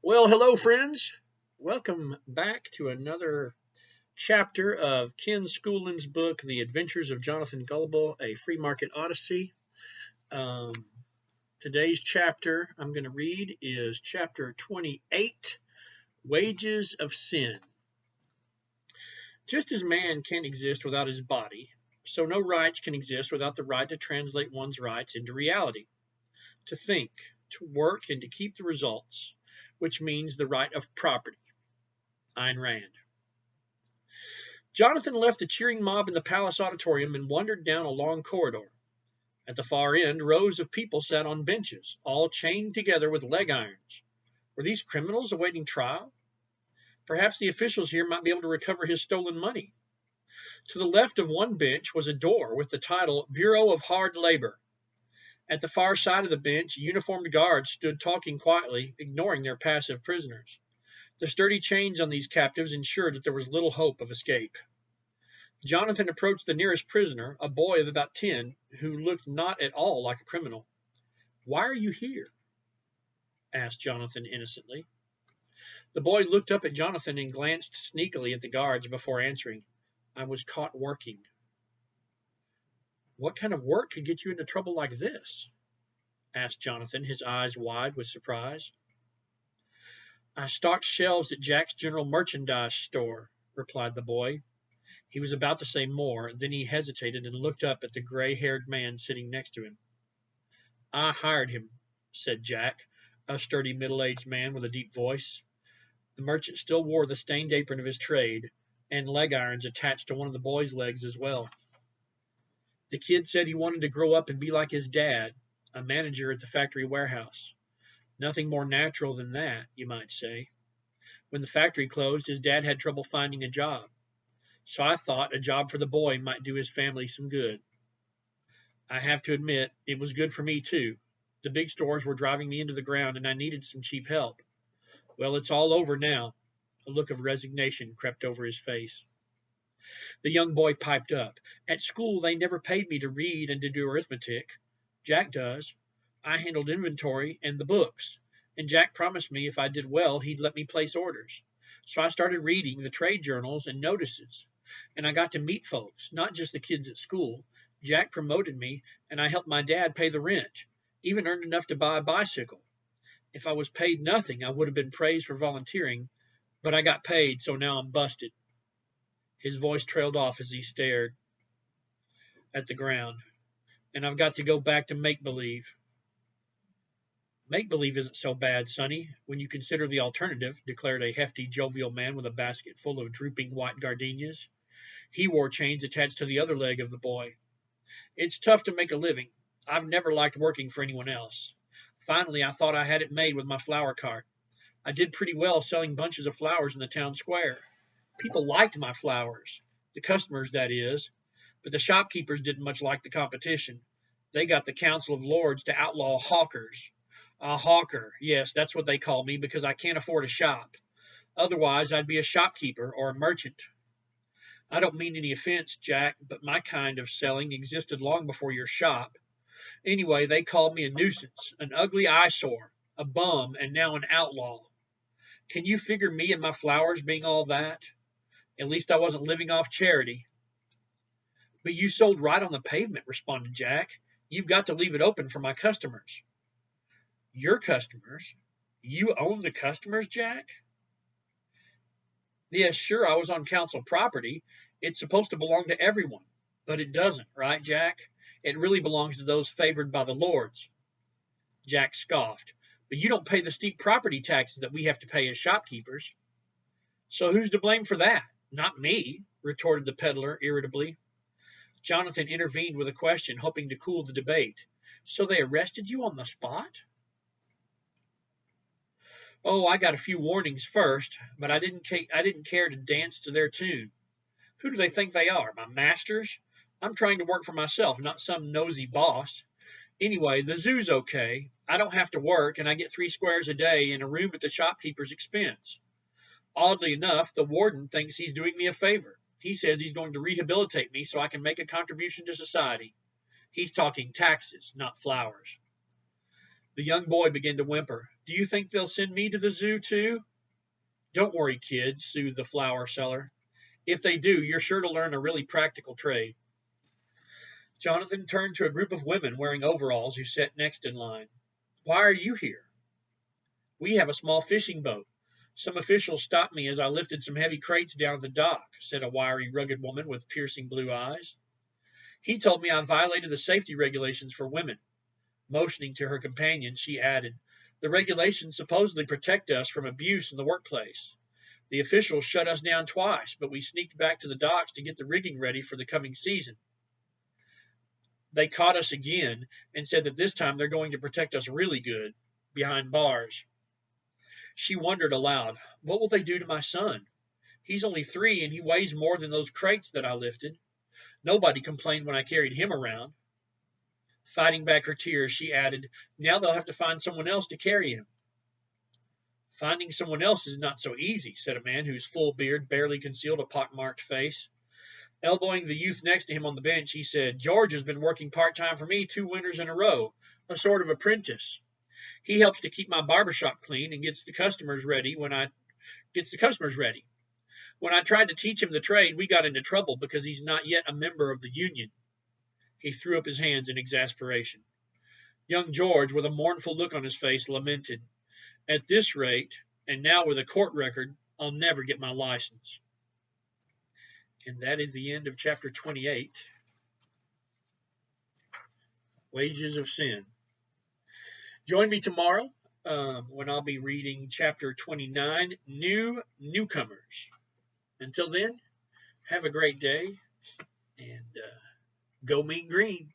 Well, hello, friends. Welcome back to another chapter of Ken Schoolin's book, The Adventures of Jonathan Gullible, a Free Market Odyssey. Um, Today's chapter I'm going to read is chapter 28, Wages of Sin. Just as man can't exist without his body, so no rights can exist without the right to translate one's rights into reality, to think, to work, and to keep the results, which means the right of property. Ayn Rand. Jonathan left the cheering mob in the palace auditorium and wandered down a long corridor. At the far end, rows of people sat on benches, all chained together with leg irons. Were these criminals awaiting trial? Perhaps the officials here might be able to recover his stolen money. To the left of one bench was a door with the title Bureau of Hard Labor. At the far side of the bench, uniformed guards stood talking quietly, ignoring their passive prisoners. The sturdy chains on these captives ensured that there was little hope of escape. Jonathan approached the nearest prisoner, a boy of about 10, who looked not at all like a criminal. "Why are you here?" asked Jonathan innocently. The boy looked up at Jonathan and glanced sneakily at the guards before answering. "I was caught working." "What kind of work could get you into trouble like this?" asked Jonathan, his eyes wide with surprise. "I stocked shelves at Jack's general merchandise store," replied the boy. He was about to say more, then he hesitated and looked up at the gray-haired man sitting next to him. "I hired him," said Jack, a sturdy middle-aged man with a deep voice. The merchant still wore the stained apron of his trade, and leg irons attached to one of the boy's legs as well. "The kid said he wanted to grow up and be like his dad, a manager at the factory warehouse. Nothing more natural than that, you might say. When the factory closed, his dad had trouble finding a job. So I thought a job for the boy might do his family some good. I have to admit, it was good for me too. The big stores were driving me into the ground and I needed some cheap help. Well, it's all over now." A look of resignation crept over his face. The young boy piped up. "At school, they never paid me to read and to do arithmetic. Jack does. I handled inventory and the books, and Jack promised me if I did well, he'd let me place orders. So I started reading the trade journals and notices, and I got to meet folks, not just the kids at school. Jack promoted me, and I helped my dad pay the rent, even earned enough to buy a bicycle. If I was paid nothing, I would have been praised for volunteering, but I got paid, so now I'm busted." His voice trailed off as he stared at the ground. "And I've got to go back to make-believe." "Make-believe isn't so bad, Sonny, when you consider the alternative," declared a hefty, jovial man with a basket full of drooping white gardenias. He wore chains attached to the other leg of the boy. "It's tough to make a living. I've never liked working for anyone else. Finally, I thought I had it made with my flower cart. I did pretty well selling bunches of flowers in the town square. People liked my flowers, the customers, that is, but the shopkeepers didn't much like the competition. They got the Council of Lords to outlaw hawkers. A hawker, yes, that's what they call me because I can't afford a shop. Otherwise, I'd be a shopkeeper or a merchant. I don't mean any offense, Jack, but my kind of selling existed long before your shop. Anyway, they called me a nuisance, an ugly eyesore, a bum, and now an outlaw. Can you figure me and my flowers being all that? At least I wasn't living off charity." "But you sold right on the pavement," responded Jack. "You've got to leave it open for my customers." "Your customers? You own the customers, Jack?" "Yes, sure, I was on council property. It's supposed to belong to everyone. But it doesn't, right, Jack? It really belongs to those favored by the lords." Jack scoffed. "But you don't pay the steep property taxes that we have to pay as shopkeepers." "So who's to blame for that? Not me," retorted the peddler irritably. Jonathan intervened with a question, hoping to cool the debate. "So they arrested you on the spot?" "Oh, I got a few warnings first, but I didn't care to dance to their tune. Who do they think they are, my masters? I'm trying to work for myself, not some nosy boss. Anyway, the zoo's okay. I don't have to work, and I get 3 squares a day in a room at the shopkeeper's expense. Oddly enough, the warden thinks he's doing me a favor. He says he's going to rehabilitate me so I can make a contribution to society. He's talking taxes, not flowers." The young boy began to whimper. Do you think they'll send me to the zoo, too? Don't worry, kid, soothed the flower seller. If they do, you're sure to learn a really practical trade. Jonathan turned to a group of women wearing overalls who sat next in line. Why are you here? We have a small fishing boat. Some officials stopped me as I lifted some heavy crates down at the dock, said a wiry, rugged woman with piercing blue eyes. He told me I violated the safety regulations for women. Motioning to her companion, she added, The regulations supposedly protect us from abuse in the workplace. The officials shut us down twice, but we sneaked back to the docks to get the rigging ready for the coming season. They caught us again and said that this time they're going to protect us really good, behind bars. She wondered aloud, what will they do to my son? He's only 3 and he weighs more than those crates that I lifted. Nobody complained when I carried him around. Fighting back her tears, she added, Now they'll have to find someone else to carry him. Finding someone else is not so easy, said a man whose full beard barely concealed a pockmarked face. Elbowing the youth next to him on the bench, he said, George has been working part-time for me 2 winters in a row, a sort of apprentice. He helps to keep my barbershop clean and gets the customers ready. When I tried to teach him the trade, we got into trouble because he's not yet a member of the union. He threw up his hands in exasperation. Young George, with a mournful look on his face, lamented, At this rate, and now with a court record, I'll never get my license. And that is the end of chapter 28, Wages of Sin. Join me tomorrow when I'll be reading chapter 29, Newcomers. Until then, have a great day and go Mean Green.